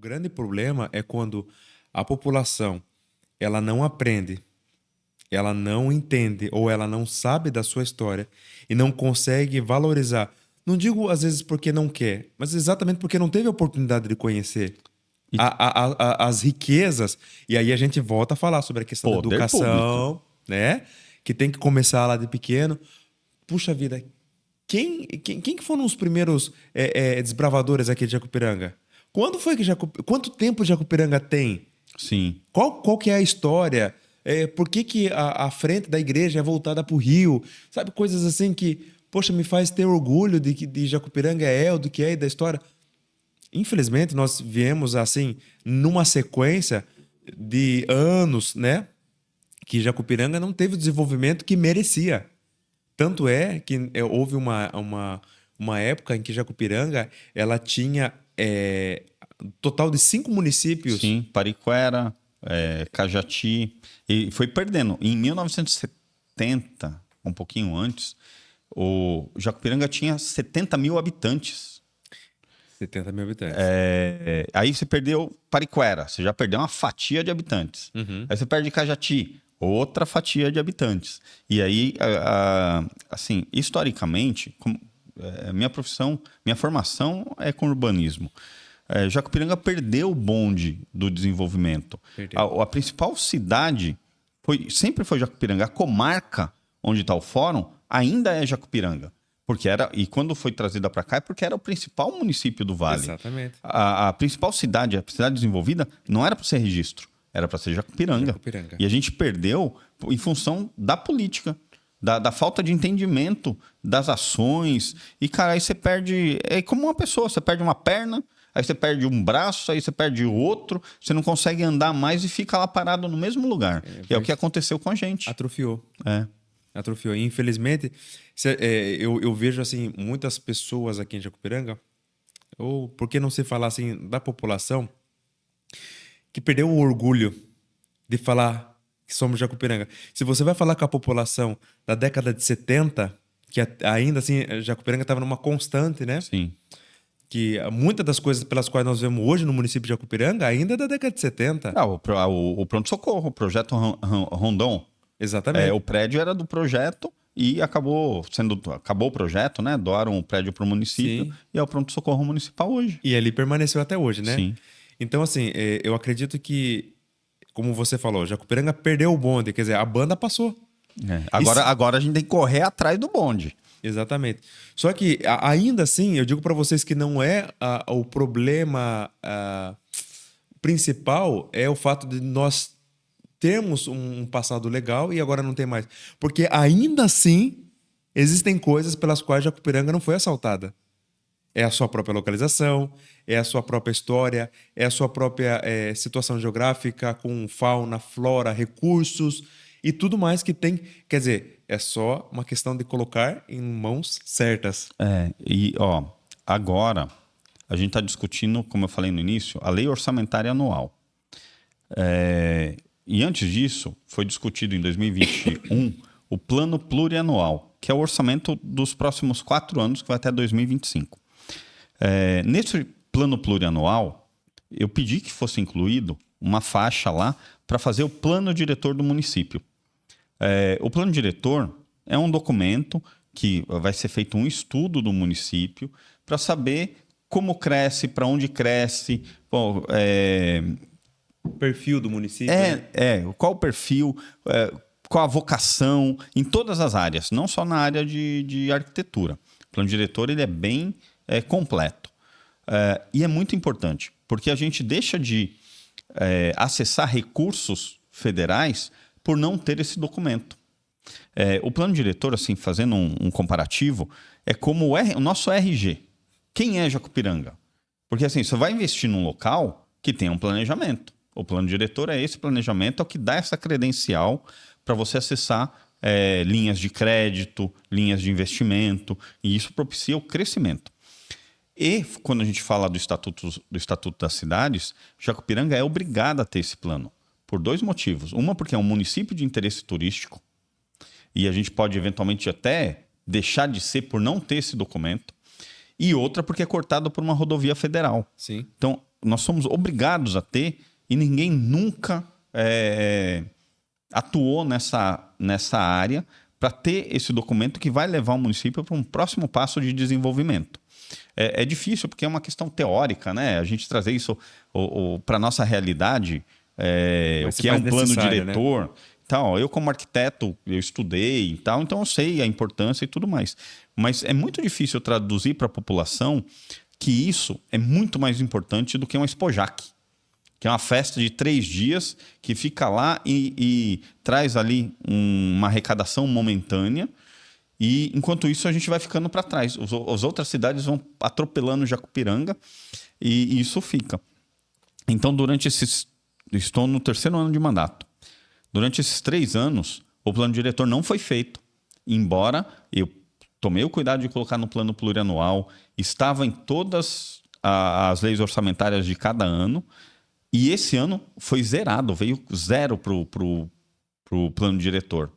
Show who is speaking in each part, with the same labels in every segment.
Speaker 1: grande problema é quando a população ela não aprende, ela não entende ou ela não sabe da sua história e não consegue valorizar. Não digo às vezes porque não quer, mas exatamente porque não teve a oportunidade de conhecer
Speaker 2: E
Speaker 1: as riquezas. E aí a gente volta a falar sobre a questão da
Speaker 2: poder público.
Speaker 1: educação, né? Que tem que começar lá de pequeno. Puxa vida, quem que foram os primeiros desbravadores aqui de Jacupiranga? Quando foi que Quanto tempo Jacupiranga tem?
Speaker 2: Sim.
Speaker 1: Qual que é a história? Por que a frente da igreja é voltada para o rio? Sabe, coisas assim que, poxa, me faz ter orgulho de que de Jacupiranga o do que é e da história. Infelizmente, nós viemos assim, numa sequência de anos, né? Que Jacupiranga não teve o desenvolvimento que merecia. Tanto é que houve uma época em que Jacupiranga ela tinha um total de 5 municípios.
Speaker 2: Sim, Pariquera, Cajati, e foi perdendo. Em 1970, um pouquinho antes, o Jacupiranga tinha 70 mil habitantes.
Speaker 1: 70 mil habitantes.
Speaker 2: Aí você perdeu Pariquera, você já perdeu uma fatia de habitantes.
Speaker 1: Uhum.
Speaker 2: Aí você perde Cajati, outra fatia de habitantes. E aí, assim, historicamente, minha formação é com urbanismo. Jacupiranga perdeu o bonde do desenvolvimento.
Speaker 1: Perdeu.
Speaker 2: A principal cidade sempre foi Jacupiranga. A comarca onde está o fórum ainda é Jacupiranga. E quando foi trazida para cá é porque era o principal município do Vale.
Speaker 1: Exatamente.
Speaker 2: A principal cidade, a cidade desenvolvida, não era para ser registro, era para ser Jacupiranga. E a gente perdeu em função da política, da falta de entendimento das ações. E, cara, aí você perde... É como uma pessoa, você perde uma perna, aí você perde um braço, aí você perde o outro, você não consegue andar mais e fica lá parado no mesmo lugar. E é o que aconteceu com a gente.
Speaker 1: Atrofiou.
Speaker 2: É.
Speaker 1: Atrofiou. E, infelizmente, eu vejo assim muitas pessoas aqui em Jacupiranga, ou por que não se falar assim da população, que perdeu o orgulho de falar que somos Jacupiranga. Se você vai falar com a população da década de 70, que ainda assim Jacupiranga estava numa constante, né?
Speaker 2: Sim.
Speaker 1: Que muitas das coisas pelas quais nós vemos hoje no município de Jacupiranga ainda é da década de 70.
Speaker 2: O pronto-socorro, o projeto Rondon.
Speaker 1: Exatamente.
Speaker 2: O prédio era do projeto e acabou o projeto, né? Doaram o prédio para o município. Sim. E é o pronto-socorro municipal hoje.
Speaker 1: E ali permaneceu até hoje, né?
Speaker 2: Sim.
Speaker 1: Então, assim, eu acredito que, como você falou, Jacupiranga perdeu o bonde, quer dizer, a banda passou.
Speaker 2: Agora a gente tem que correr atrás do bonde.
Speaker 1: Exatamente. Só que, ainda assim, eu digo para vocês que não é o problema principal, é o fato de nós termos um passado legal e agora não tem mais. Porque ainda assim, existem coisas pelas quais Jacupiranga não foi assaltada. É a sua própria localização, é a sua própria história, é a sua própria situação geográfica com fauna, flora, recursos e tudo mais que tem. Quer dizer, é só uma questão de colocar em mãos certas.
Speaker 2: Agora a gente está discutindo, como eu falei no início, a lei orçamentária anual. E antes disso, foi discutido em 2021 o plano plurianual, que é o orçamento dos próximos 4 anos, que vai até 2025. Nesse plano plurianual, eu pedi que fosse incluído uma faixa lá para fazer o plano diretor do município. O plano diretor é um documento que vai ser feito um estudo do município para saber como cresce, para onde cresce,
Speaker 1: o perfil do município.
Speaker 2: Qual o perfil, qual a vocação, em todas as áreas, não só na área de arquitetura. O plano diretor ele é bem completo. E é muito importante, porque a gente deixa de acessar recursos federais por não ter esse documento. O plano diretor, assim, fazendo um comparativo, é como o nosso RG. Quem é Jacupiranga? Porque assim, você vai investir num local que tem um planejamento. O plano diretor é esse planejamento, é o que dá essa credencial para você acessar linhas de crédito, linhas de investimento, e isso propicia o crescimento. E quando a gente fala do Estatuto das Cidades, Jacupiranga é obrigada a ter esse plano, por 2 motivos. Uma, porque é um município de interesse turístico, e a gente pode eventualmente até deixar de ser por não ter esse documento, e outra, porque é cortado por uma rodovia federal.
Speaker 1: Sim.
Speaker 2: Então, nós somos obrigados a ter e ninguém nunca atuou nessa área para ter esse documento que vai levar o município para um próximo passo de desenvolvimento. É difícil porque é uma questão teórica, né? A gente trazer isso para a nossa realidade, o que é um plano diretor. Né? Então, eu como arquiteto, eu estudei e tal, então eu sei a importância e tudo mais. Mas é muito difícil traduzir para a população que isso é muito mais importante do que um Expojac, que é uma festa de 3 dias que fica lá e traz ali uma arrecadação momentânea. E enquanto isso a gente vai ficando para trás. As outras cidades vão atropelando Jacupiranga e isso fica. Então, estou no 3º ano de mandato. Durante esses 3 anos, o plano diretor não foi feito. Embora eu tomei o cuidado de colocar no plano plurianual, estava em todas as leis orçamentárias de cada ano, e esse ano foi zerado, veio 0 para o plano diretor.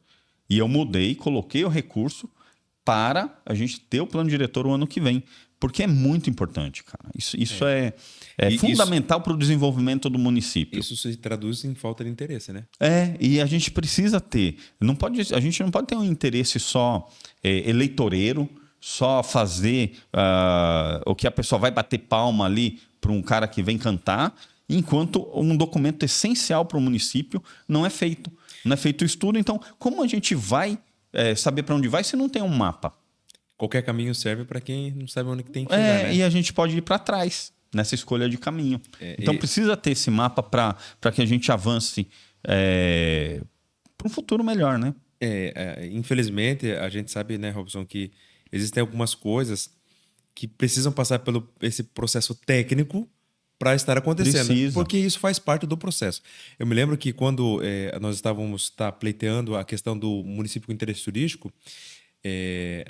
Speaker 2: E eu mudei, coloquei o recurso para a gente ter o plano diretor o ano que vem. Porque é muito importante, cara. Isso é fundamental para o desenvolvimento do município.
Speaker 1: Isso se traduz em falta de interesse, né?
Speaker 2: E a gente precisa ter. A gente não pode ter um interesse só eleitoreiro, só fazer o que a pessoa vai bater palma ali para um cara que vem cantar, enquanto um documento essencial para o município não é feito. Não é feito o estudo. Então, como a gente vai saber para onde vai se não tem um mapa?
Speaker 1: Qualquer caminho serve para quem não sabe onde que tem que chegar, né?
Speaker 2: E a gente pode ir para trás nessa escolha de caminho. Então, precisa ter esse mapa para que a gente avance para um futuro melhor, né?
Speaker 1: Infelizmente, a gente sabe, né, Robson, que existem algumas coisas que precisam passar pelo esse processo técnico para estar acontecendo.
Speaker 2: Precisa.
Speaker 1: Porque isso faz parte do processo. Eu me lembro que quando nós estávamos pleiteando a questão do município com interesse turístico,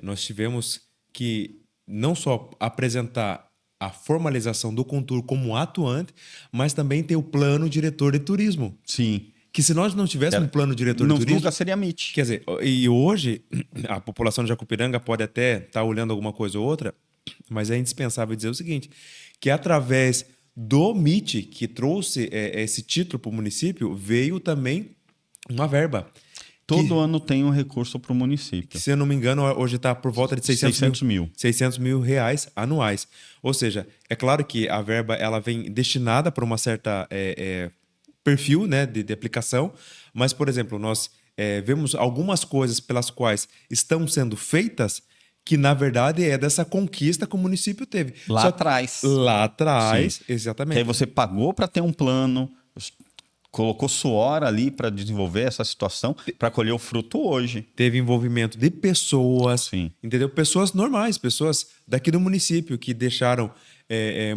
Speaker 1: nós tivemos que não só apresentar a formalização do Contur como atuante, mas também ter o plano diretor de turismo.
Speaker 2: Sim.
Speaker 1: Que se nós não tivéssemos um plano diretor de turismo...
Speaker 2: Nunca seria MIT.
Speaker 1: Quer dizer, e hoje a população de Jacupiranga pode até estar olhando alguma coisa ou outra, mas é indispensável dizer o seguinte, que através do MIT, que trouxe esse título para o município, veio também uma verba.
Speaker 2: Todo ano tem um recurso para o município.
Speaker 1: Que, se eu não me engano, hoje está por volta de 600 mil reais anuais. Ou seja, é claro que a verba ela vem destinada para uma certa perfil, né, de aplicação, mas, por exemplo, nós vemos algumas coisas pelas quais estão sendo feitas que, na verdade, é dessa conquista que o município teve.
Speaker 2: Lá atrás.
Speaker 1: Lá atrás,
Speaker 2: sim.
Speaker 1: Exatamente.
Speaker 2: Que aí você pagou para ter um plano, colocou suor ali para desenvolver essa situação, para colher o fruto hoje.
Speaker 1: Teve envolvimento de pessoas,
Speaker 2: sim.
Speaker 1: Entendeu? Pessoas normais, pessoas daqui do município que deixaram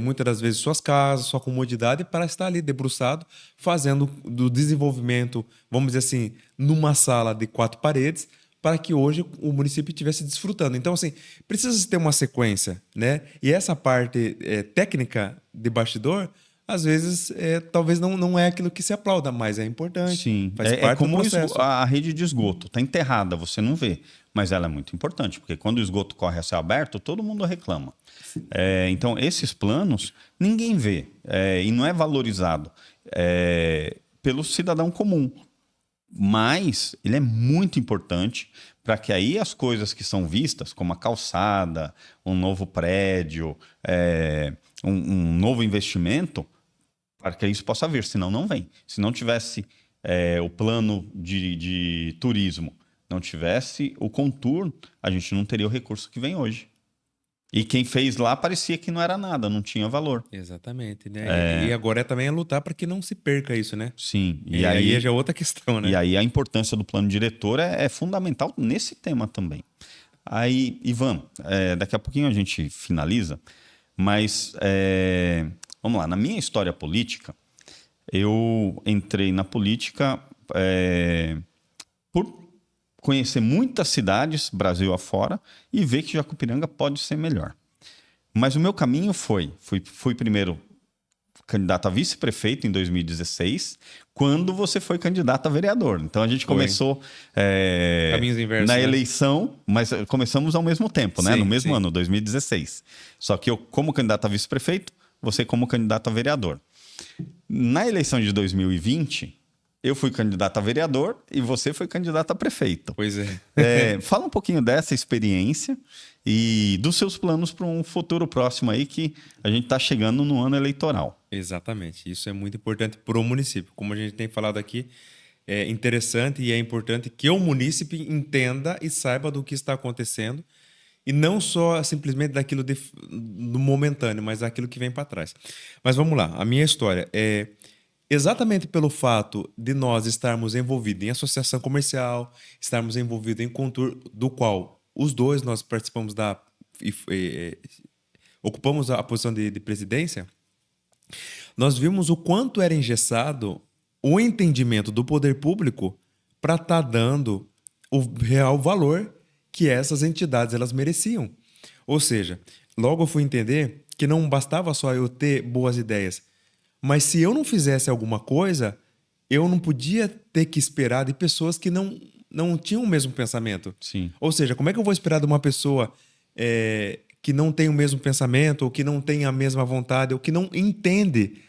Speaker 1: muitas das vezes suas casas, sua comodidade para estar ali debruçado, fazendo do desenvolvimento, vamos dizer assim, numa sala de 4 paredes, para que hoje o município estivesse desfrutando. Então, assim, precisa ter uma sequência, né? E essa parte técnica de bastidor, às vezes, talvez não é aquilo que se aplauda, mas é importante.
Speaker 2: Sim,
Speaker 1: faz parte
Speaker 2: como
Speaker 1: do processo.
Speaker 2: A rede de esgoto. Está enterrada, você não vê. Mas ela é muito importante, porque quando o esgoto corre a céu aberto, todo mundo reclama. Então, esses planos, ninguém vê. E não é valorizado pelo cidadão comum. Mas ele é muito importante para que aí as coisas que são vistas, como a calçada, um novo prédio, um novo investimento, para que isso possa vir, senão não vem. Se não tivesse o plano de turismo, não tivesse o Contur, a gente não teria o recurso que vem hoje. E quem fez lá parecia que não era nada, não tinha valor.
Speaker 1: Exatamente, né? E agora também é lutar para que não se perca isso, né?
Speaker 2: Sim.
Speaker 1: E aí já é outra questão, né?
Speaker 2: E aí a importância do plano diretor é fundamental nesse tema também. Aí, Ivan, daqui a pouquinho a gente finaliza, mas vamos lá. Na minha história política, eu entrei na política por conhecer muitas cidades, Brasil afora, e ver que Jacupiranga pode ser melhor. Mas o meu caminho fui primeiro candidato a vice-prefeito em 2016, quando você foi candidato a vereador. Então a gente começou
Speaker 1: caminhos inversos,
Speaker 2: na
Speaker 1: né?
Speaker 2: eleição, mas começamos ao mesmo tempo, né?
Speaker 1: Sim,
Speaker 2: No mesmo
Speaker 1: sim.
Speaker 2: ano, 2016. Só que eu, como candidato a vice-prefeito, você como candidato a vereador. Na eleição de 2020, eu fui candidato a vereador e você foi candidato a prefeito.
Speaker 1: Pois é.
Speaker 2: Fala um pouquinho dessa experiência e dos seus planos para um futuro próximo aí, que a gente está chegando no ano eleitoral.
Speaker 1: Exatamente. Isso é muito importante para o município. Como a gente tem falado aqui, é interessante e é importante que o munícipe entenda e saiba do que está acontecendo e não só simplesmente daquilo do momentâneo, mas daquilo que vem para trás. Mas vamos lá. A minha história é exatamente pelo fato de nós estarmos envolvidos em associação comercial, estarmos envolvidos em Contur, do qual os dois nós participamos ocupamos a posição de presidência. Nós vimos o quanto era engessado o entendimento do poder público para estar dando o real valor que essas entidades elas mereciam. Ou seja, logo eu fui entender que não bastava só eu ter boas ideias, mas se eu não fizesse alguma coisa, eu não podia ter que esperar de pessoas que não tinham o mesmo pensamento.
Speaker 2: Sim.
Speaker 1: Ou seja, como é que eu vou esperar de uma pessoa que não tem o mesmo pensamento, ou que não tem a mesma vontade, ou que não entende,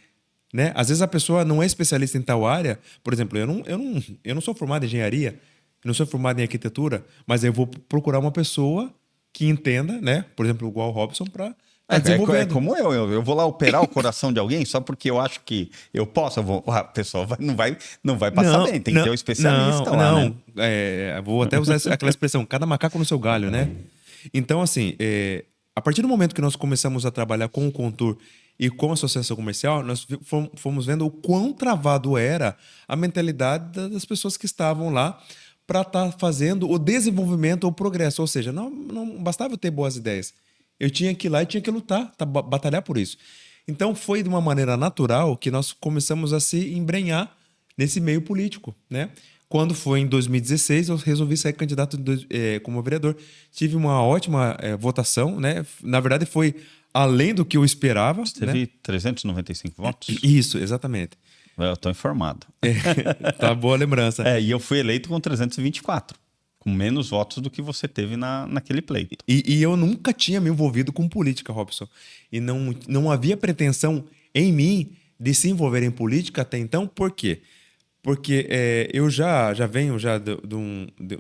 Speaker 1: né? Às vezes a pessoa não é especialista em tal área. Por exemplo, eu não sou formado em engenharia, eu não sou formado em arquitetura, mas eu vou procurar uma pessoa que entenda, né? Por exemplo, igual o Robson, para
Speaker 2: É como eu vou lá operar o coração de alguém só porque eu acho que eu posso. A pessoa não vai passar bem, tem que ter um especialista lá, né?
Speaker 1: Vou até usar aquela expressão, cada macaco no seu galho, né? Então, assim, a partir do momento que nós começamos a trabalhar com o Contur e com a associação comercial, nós fomos vendo o quão travado era a mentalidade das pessoas que estavam lá para estar fazendo o desenvolvimento ou o progresso. Ou seja, não bastava eu ter boas ideias. Eu tinha que ir lá e tinha que lutar, batalhar por isso. Então, foi de uma maneira natural que nós começamos a se embrenhar nesse meio político, né? Quando foi em 2016, eu resolvi sair candidato como vereador. Tive uma ótima votação, né? Na verdade, foi além do que eu esperava.
Speaker 2: Você teve 395 votos?
Speaker 1: Isso, exatamente.
Speaker 2: Eu estou informado.
Speaker 1: Tá boa a lembrança.
Speaker 2: E eu fui eleito com 324. Com menos votos do que você teve naquele pleito.
Speaker 1: E eu nunca tinha me envolvido com política, Robson. E não havia pretensão em mim de se envolver em política até então. Por quê? Porque eu já venho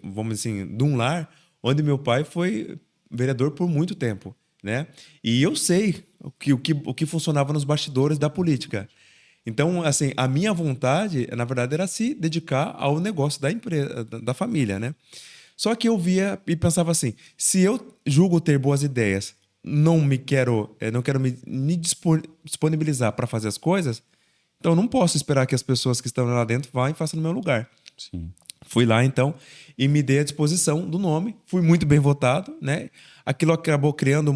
Speaker 1: vamos dizer assim, de um lar onde meu pai foi vereador por muito tempo, né? E eu sei o que funcionava nos bastidores da política. Então, assim, a minha vontade, na verdade, era se dedicar ao negócio da empresa, da família, né? Só que eu via e pensava assim, se eu julgo ter boas ideias, não quero me disponibilizar para fazer as coisas, então eu não posso esperar que as pessoas que estão lá dentro vá e façam no meu lugar.
Speaker 2: Sim.
Speaker 1: Fui lá, então, e me dei à disposição do nome, fui muito bem votado, né? Aquilo acabou criando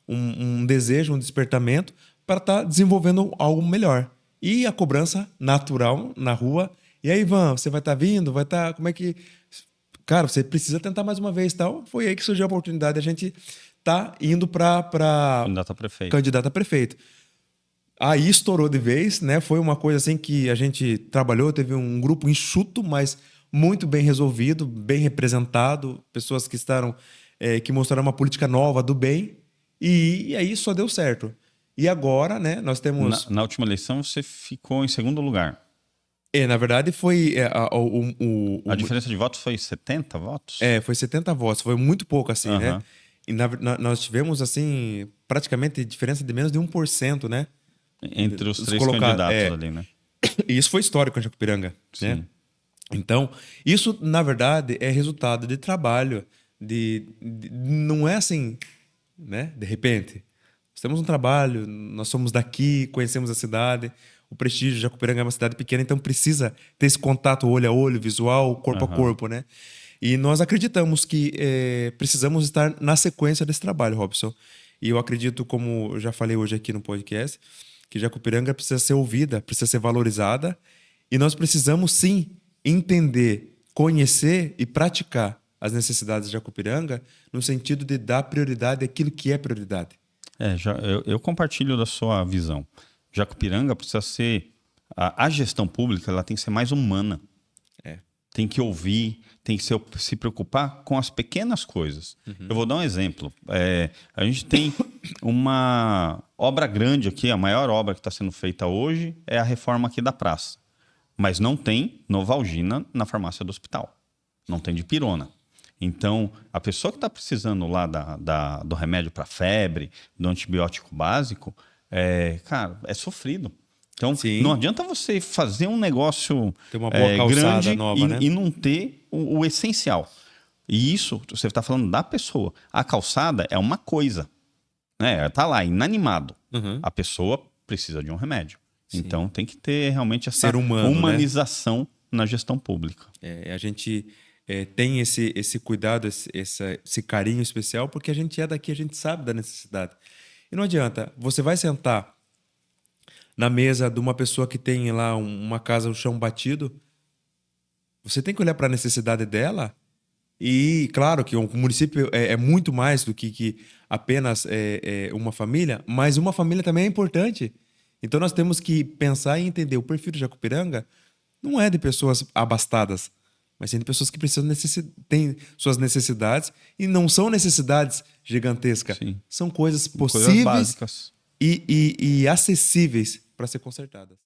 Speaker 1: um desejo, um despertamento para estar desenvolvendo algo melhor. E a cobrança natural na rua. E aí, Ivan, você vai estar vindo? Vai estar... Como é que... Cara, você precisa tentar mais uma vez, tal. Foi aí que surgiu a oportunidade de a gente tá indo para candidato a prefeito. Aí estourou de vez, né? Foi uma coisa assim que a gente trabalhou, teve um grupo enxuto, mas muito bem resolvido, bem representado, pessoas que que mostraram uma política nova do bem, e aí só deu certo. E agora, né, nós temos...
Speaker 2: Na última eleição você ficou em segundo lugar.
Speaker 1: Na verdade foi...
Speaker 2: A diferença de votos foi 70 votos?
Speaker 1: Foi 70 votos, foi muito pouco assim, né? E nós tivemos, assim, praticamente diferença de menos de 1%, né?
Speaker 2: Entre os três candidatos ali, né?
Speaker 1: E isso foi histórico em Jacupiranga, né? Então, isso, na verdade, é resultado de trabalho, não é assim, né? De repente. Nós temos um trabalho, nós somos daqui, conhecemos a cidade, o prestígio de Jacupiranga é uma cidade pequena, então precisa ter esse contato olho a olho, visual, corpo a corpo, né? E nós acreditamos que precisamos estar na sequência desse trabalho, Robson. E eu acredito, como eu já falei hoje aqui no podcast, que Jacupiranga precisa ser ouvida, precisa ser valorizada, e nós precisamos, sim, entender, conhecer e praticar as necessidades de Jacupiranga no sentido de dar prioridade àquilo que é prioridade.
Speaker 2: Eu compartilho da sua visão. Jacupiranga precisa ser... A gestão pública ela tem que ser mais humana. tem que ouvir, tem que se preocupar com as pequenas coisas. Eu vou dar um exemplo. A gente tem uma obra grande aqui, a maior obra que está sendo feita hoje é a reforma aqui da praça. Mas não tem Novalgina na farmácia do hospital. Não tem dipirona. Então, a pessoa que está precisando lá do remédio para febre, do antibiótico básico, cara, é sofrido. Então,
Speaker 1: Sim.
Speaker 2: não adianta você fazer um negócio
Speaker 1: Ter uma boa calçada
Speaker 2: grande
Speaker 1: nova, né?
Speaker 2: e não ter o essencial. E isso, você está falando da pessoa. A calçada é uma coisa. Né? Está lá, inanimado. A pessoa precisa de um remédio.
Speaker 1: Sim.
Speaker 2: Então, tem que ter realmente essa
Speaker 1: Ser humano,
Speaker 2: humanização na gestão pública.
Speaker 1: A gente tem esse cuidado, esse carinho especial, porque a gente é daqui, a gente sabe da necessidade. E não adianta, você vai sentar na mesa de uma pessoa que tem lá uma casa, o chão batido, você tem que olhar para a necessidade dela. E claro que o município é muito mais do que apenas uma família, mas uma família também é importante. Então nós temos que pensar e entender o perfil do Jacupiranga não é de pessoas abastadas, mas sim de pessoas que têm suas necessidades e não são necessidades gigantescas.
Speaker 2: Sim.
Speaker 1: São coisas
Speaker 2: Coisas
Speaker 1: possíveis
Speaker 2: básicas.
Speaker 1: e acessíveis para ser consertadas.